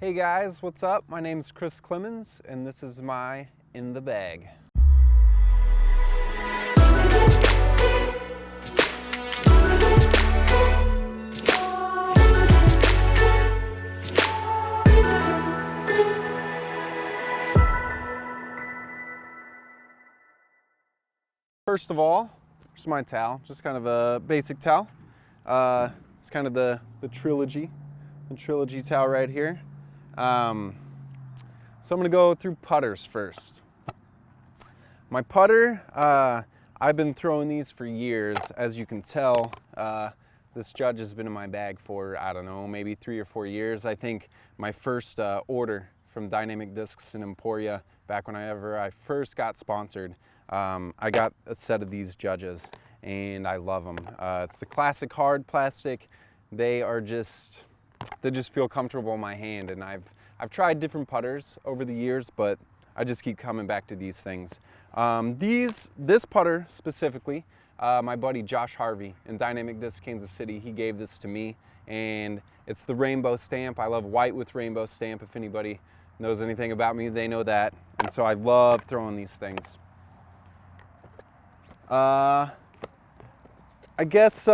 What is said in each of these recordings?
Hey guys, what's up? My name's Clemons, and this is my In the Bag. First of all, here's my towel, just kind of a basic towel. It's kind of the trilogy towel right here. So I'm gonna go through putters first. My putter, I've been throwing these for years. As you can tell, this Judge has been in my bag for, I don't know, maybe 3 or 4 years. I think my first order from Dynamic Discs in Emporia, back when I first got sponsored, I got a set of these Judges, and I love them. It's the classic hard plastic. They just feel comfortable in my hand, and I've tried different putters over the years, but I just keep coming back to these things. This putter specifically, my buddy Josh Harvey in Dynamic Discs Kansas City, he gave this to me, and it's the rainbow stamp. I love white with rainbow stamp. If anybody knows anything about me, they know that, and so I love throwing these things. I guess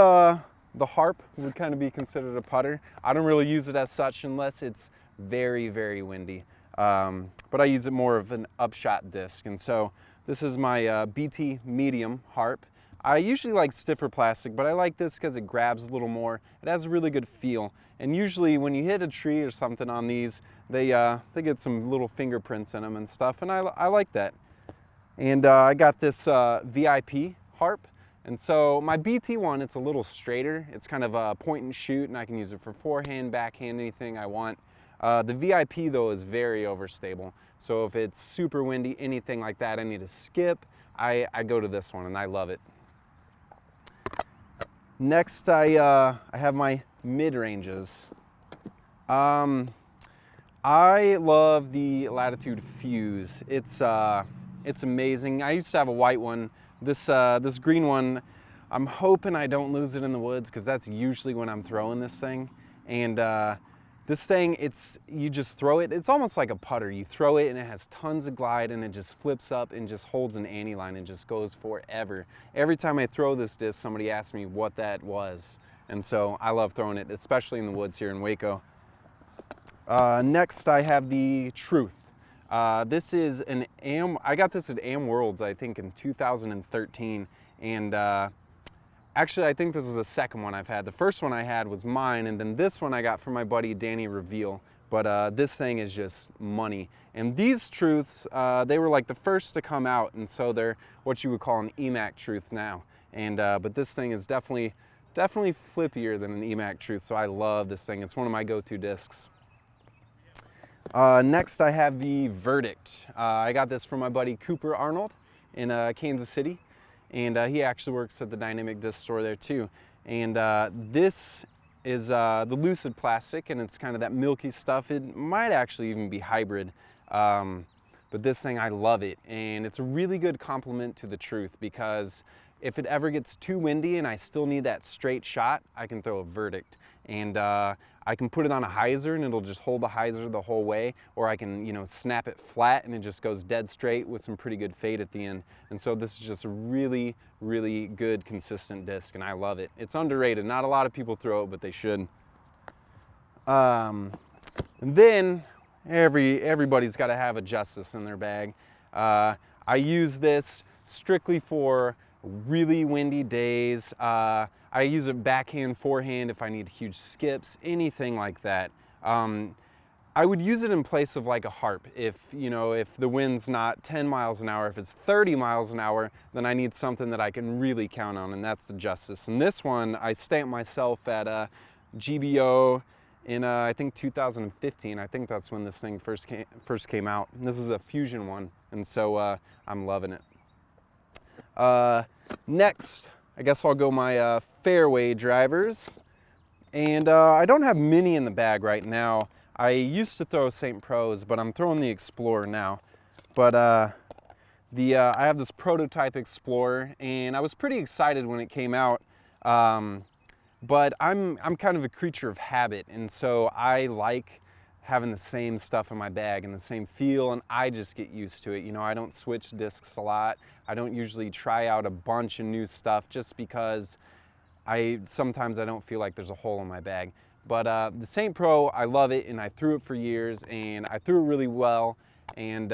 the Harp would kind of be considered a putter. I don't really use it as such unless it's very, very windy. But I use it more of an upshot disc. And so this is my BT medium Harp. I usually like stiffer plastic, but I like this because it grabs a little more. It has a really good feel. And usually when you hit a tree or something on these, they get some little fingerprints in them and stuff, and I like that. And I got this VIP Harp. And so my BT one, it's a little straighter. It's kind of a point and shoot, and I can use it for forehand, backhand, anything I want. The VIP though is very overstable. So if it's super windy, anything like that, I need to skip, I go to this one, and I love it. Next, I have my mid-ranges. I love the Latitude Fuse. It's amazing. I used to have a white one. This green one, I'm hoping I don't lose it in the woods, because that's usually when I'm throwing this thing. And this thing, you just throw it. It's almost like a putter. You throw it and it has tons of glide, and it just flips up and just holds an ante line and just goes forever. Every time I throw this disc, somebody asks me what that was. And so I love throwing it, especially in the woods here in Waco. Next, I have the Truth. This is I got this at Am Worlds, I think, in 2013, and actually I think this is the second one I've had. The first one I had was mine, and then this one I got from my buddy Danny Reveal, but this thing is just money. And these Truths, they were like the first to come out, and so they're what you would call an EMac Truth now. And but this thing is definitely flippier than an EMac Truth, so I love this thing. It's one of my go-to discs. Next, I have the Verdict. I got this from my buddy Cooper Arnold in Kansas City, and he actually works at the Dynamic Disc store there too. And this is the Lucid Plastic, and it's kind of that milky stuff. It might actually even be hybrid, but this thing, I love it, and it's a really good complement to the Truth, because if it ever gets too windy and I still need that straight shot, I can throw a Verdict. And I can put it on a hyzer, and it'll just hold the hyzer the whole way, or I can, snap it flat and it just goes dead straight with some pretty good fade at the end. And so this is just a really, really good, consistent disc, and I love it. It's underrated. Not a lot of people throw it, but they should. And then everybody's got to have a Justice in their bag. I use this strictly for really windy days. I use it backhand, forehand if I need huge skips, anything like that. I would use it in place of like a Harp. If the wind's not 10 miles an hour, if it's 30 miles an hour, then I need something that I can really count on, and that's the Justice. And this one, I stamped myself at GBO in I think 2015. I think that's when this thing first came out. And this is a Fusion one, and so I'm loving it. Next, I guess I'll go my fairway drivers, and I don't have many in the bag right now. I used to throw St. Pros, but I'm throwing the Explorer now. But I have this prototype Explorer, and I was pretty excited when it came out. But I'm kind of a creature of habit, and so I like having the same stuff in my bag and the same feel, and I just get used to it. You know, I don't switch discs a lot. I don't usually try out a bunch of new stuff just because sometimes I don't feel like there's a hole in my bag. But the Saint Pro, I love it, and I threw it for years, and I threw it really well, and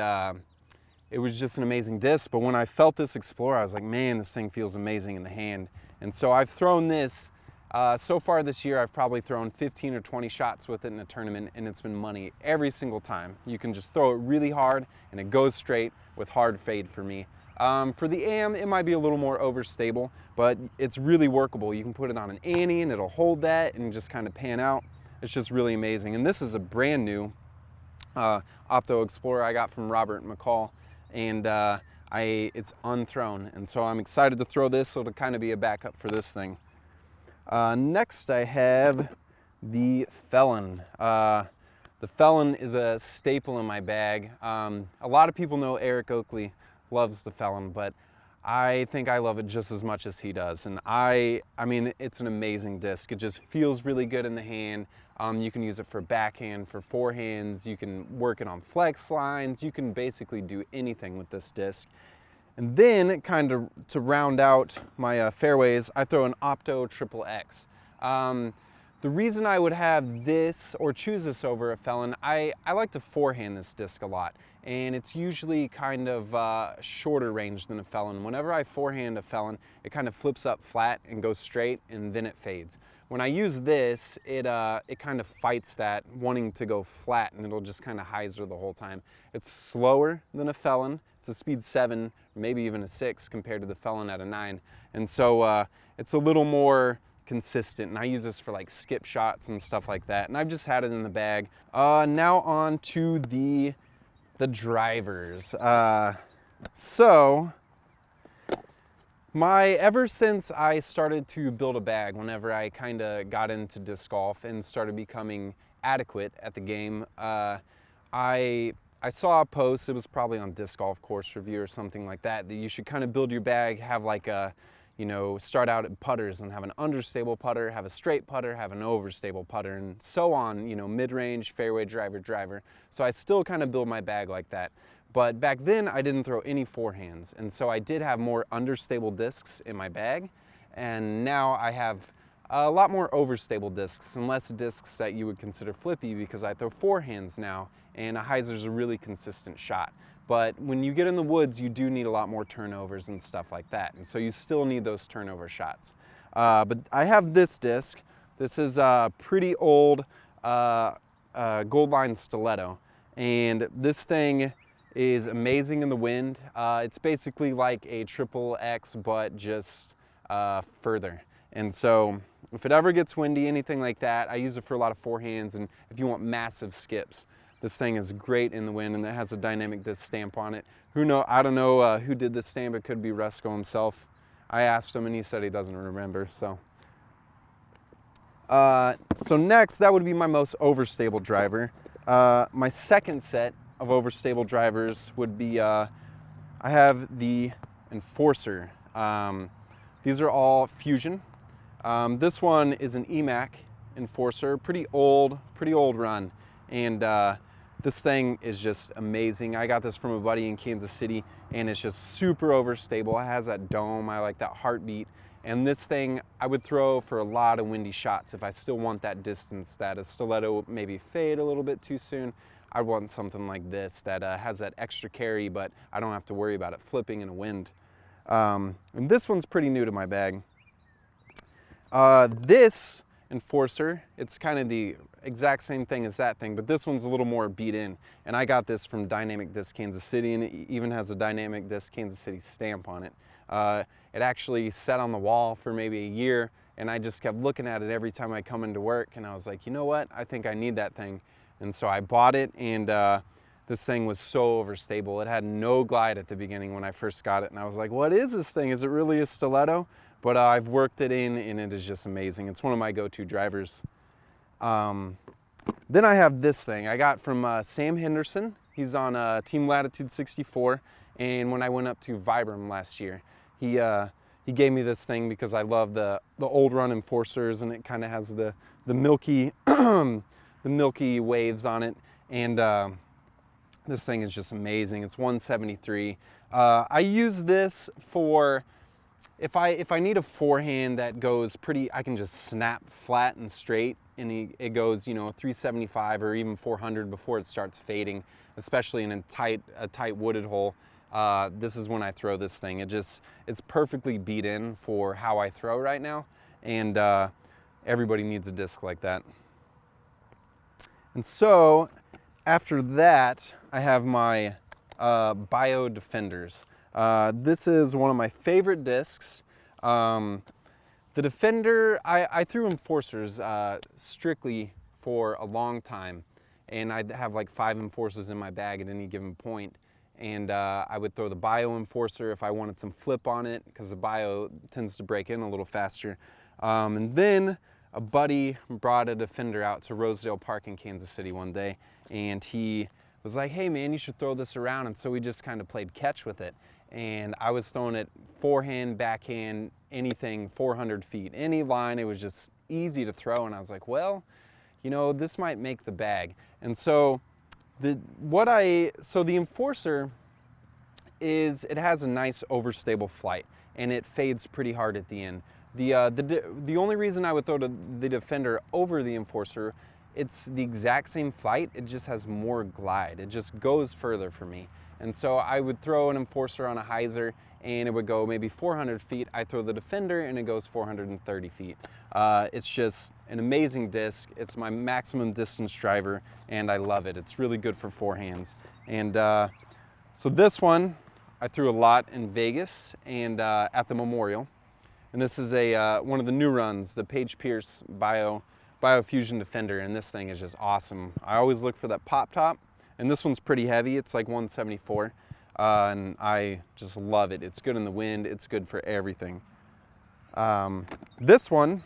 it was just an amazing disc. But when I felt this Explorer, I was like, man, this thing feels amazing in the hand. And so I've thrown this, so far this year, I've probably thrown 15 or 20 shots with it in a tournament, and it's been money every single time. You can just throw it really hard, and it goes straight with hard fade for me. For the AM, it might be a little more overstable, but it's really workable. You can put it on an Annie, and it'll hold that and just kind of pan out. It's just really amazing. And this is a brand new Opto Explorer I got from Robert McCall, and it's unthrown, and so I'm excited to throw this, so it'll kind of be a backup for this thing. Next I have the Felon. The Felon is a staple in my bag. A lot of people know Eric Oakley loves the Felon, but I think I love it just as much as he does. And I mean, it's an amazing disc. It just feels really good in the hand. You can use it for backhand, for forehands. You can work it on flex lines. You can basically do anything with this disc. And then, kind of to round out my fairways, I throw an Opto XXX. The reason I would have this or choose this over a Felon, I like to forehand this disc a lot, and it's usually kind of shorter range than a Felon. Whenever I forehand a Felon, it kind of flips up flat and goes straight, and then it fades. When I use this, it kind of fights that wanting to go flat, and it'll just kind of hyzer the whole time. It's slower than a Felon. It's a speed 7, maybe even a 6 compared to the Felon at a 9. And so it's a little more consistent, and I use this for like skip shots and stuff like that, and I've just had it in the bag. Now on to the drivers. So ever since I started to build a bag, whenever I kind of got into disc golf and started becoming adequate at the game, I saw a post, it was probably on Disc Golf Course Review or something like that, that you should kind of build your bag, have like a, you know, start out at putters and have an understable putter, have a straight putter, have an overstable putter, and so on, you know, mid-range, fairway driver, driver. So I still kind of build my bag like that. But back then I didn't throw any forehands, and so I did have more understable discs in my bag, and now I have a lot more overstable discs and less discs that you would consider flippy, because I throw forehands now, and a hyzer's a really consistent shot. But when you get in the woods, you do need a lot more turnovers and stuff like that, and so you still need those turnover shots. But I have this disc. This is a pretty old Goldmine Stiletto, and this thing is amazing in the wind. It's basically like a XXX, but just further. And so if it ever gets windy, anything like that, I use it for a lot of forehands, and if you want massive skips, this thing is great in the wind, and it has a dynamic disc stamp on it. I don't know who did this stamp. It could be Resco himself. I asked him, and he said he doesn't remember. So next, that would be my most overstable driver. My second set of overstable drivers would be, I have the Enforcer. These are all Fusion. This one is an EMac Enforcer, pretty old run, and this thing is just amazing. I got this from a buddy in Kansas City, and it's just super overstable. It has that dome, I like that heartbeat, and this thing I would throw for a lot of windy shots if I still want that distance that a stiletto would maybe fade a little bit too soon. I want something like this that has that extra carry, but I don't have to worry about it flipping in a wind. And this one's pretty new to my bag. This Enforcer, it's kind of the exact same thing as that thing, but this one's a little more beat in. And I got this from Dynamic Disc Kansas City, and it even has a Dynamic Disc Kansas City stamp on it. It actually sat on the wall for maybe a year, and I just kept looking at it every time I come into work, and I was like, you know what, I think I need that thing. And so I bought it, and this thing was so overstable. It had no glide at the beginning when I first got it, and I was like, what is this thing? Is it really a stiletto? But I've worked it in, and it is just amazing. It's one of my go-to drivers. Then I have this thing I got from Sam Henderson. He's on Team Latitude 64, and when I went up to Vibram last year, he gave me this thing because I love the old run Enforcers, and it kind of has the Milky the Milky Waves on it, and this thing is just amazing. It's 173. I use this for if I need a forehand that goes pretty, I can just snap flat and straight, and it goes, you know, 375 or even 400 before it starts fading, especially in a tight wooded hole. This is when I throw this thing. It's perfectly beat in for how I throw right now, and everybody needs a disc like that. And so after that, I have my BioDefenders. This is one of my favorite discs. The Defender, I threw Enforcers strictly for a long time, and I'd have like 5 Enforcers in my bag at any given point. And I would throw the Bio Enforcer if I wanted some flip on it, because the Bio tends to break in a little faster. And then a buddy brought a Defender out to Rosedale Park in Kansas City one day, and he was like, hey man, you should throw this around. And so we just kind of played catch with it. And I was throwing it forehand, backhand, anything 400 feet, any line. It was just easy to throw. And I was like, well, you know, this might make the bag. And so the Enforcer it has a nice overstable flight, and it fades pretty hard at the end. The only reason I would throw the Defender over the Enforcer, it's the exact same flight, it just has more glide. It just goes further for me. And so I would throw an Enforcer on a hyzer, and it would go maybe 400 feet. I throw the Defender, and it goes 430 feet. It's just an amazing disc. It's my maximum distance driver, and I love it. It's really good for forehands. And so this one, I threw a lot in Vegas and at the Memorial. And this is one of the new runs, the Paige Pierce BioFusion Defender, and this thing is just awesome. I always look for that pop top, and this one's pretty heavy. It's like 174, and I just love it. It's good in the wind. It's good for everything. This one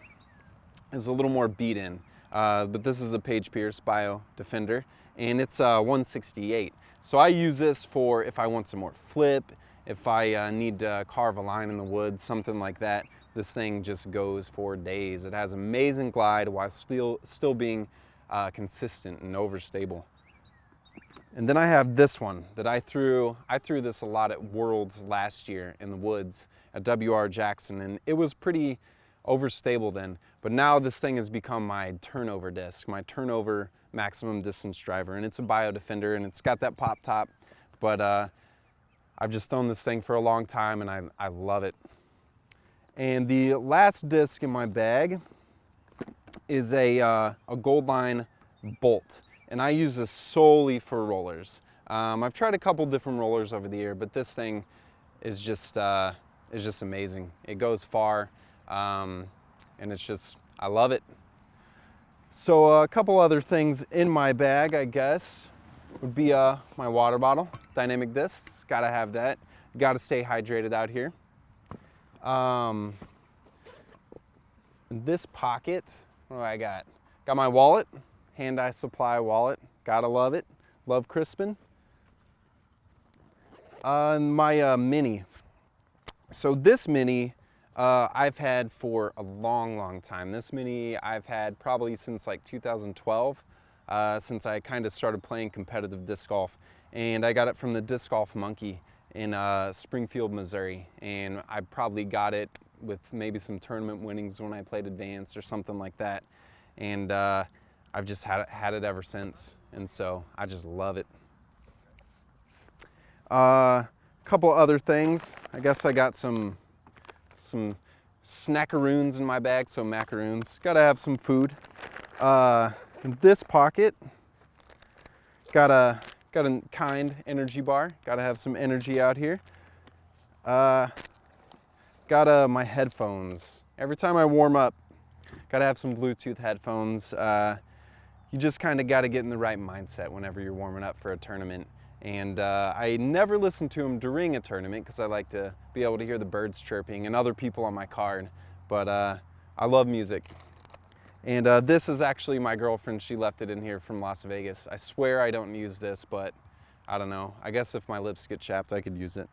is a little more beat in, but this is a Paige Pierce BioDefender, and it's 168. So I use this for if I want some more flip, if I need to carve a line in the woods, something like that. This thing just goes for days. It has amazing glide while still being consistent and overstable. And then I have this one that I threw this a lot at Worlds last year in the woods at W.R. Jackson, and it was pretty overstable then. But now this thing has become my turnover disc, my turnover maximum distance driver, and it's a BioDefender, and it's got that pop top. But I've just thrown this thing for a long time, and I love it. And the last disc in my bag is a Goldmine Bolt, and I use this solely for rollers. I've tried a couple different rollers over the year, but this thing is just amazing. It goes far, and I love it. So a couple other things in my bag, I guess, would be my water bottle, dynamic discs. Gotta have that. Gotta stay hydrated out here. In this pocket, what do I got? Got my wallet, Hand-Eye Supply wallet. Gotta love it. Love Crispin. And my Mini. So this Mini I've had for a long time. This Mini I've had probably since like 2012, since I kind of started playing competitive disc golf. And I got it from the Disc Golf Monkey in Springfield, Missouri, and I probably got it with maybe some tournament winnings when I played advanced or something like that, and I've just had it ever since, and so I just love it. Couple other things. I guess I got some snackaroons in my bag, so macaroons. Gotta have some food. In this pocket, got a Kind energy bar. Gotta have some energy out here. Got my headphones. Every time I warm up, gotta have some Bluetooth headphones. You just kind of gotta get in the right mindset whenever you're warming up for a tournament. And I never listen to them during a tournament because I like to be able to hear the birds chirping and other people on my card. But I love music. And this is actually my girlfriend. She left it in here from Las Vegas. I swear I don't use this, but I don't know. I guess if my lips get chapped, I could use it.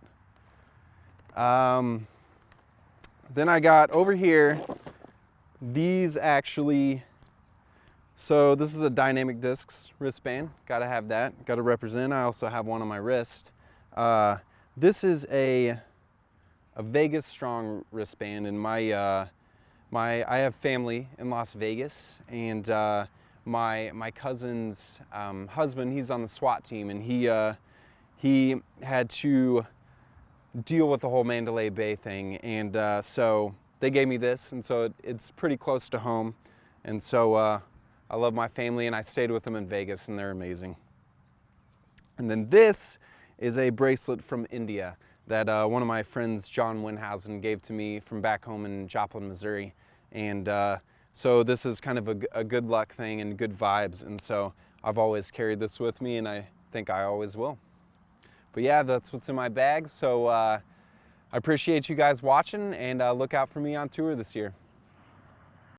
Then I got over here, these actually So this is a dynamic discs wristband. Gotta have that, gotta represent. I also have one on my wrist. This is a Vegas strong wristband, and I have family in Las Vegas, and my cousin's husband, he's on the SWAT team, and he had to deal with the whole Mandalay Bay thing, and so they gave me this, and so it's pretty close to home, and so I love my family, and I stayed with them in Vegas, and they're amazing. And then this is a bracelet from India that one of my friends, John Winhausen, gave to me from back home in Joplin, Missouri. And so this is kind of a good luck thing and good vibes, and so I've always carried this with me, and I think I always will. But yeah, that's what's in my bag, so I appreciate you guys watching, and look out for me on tour this year.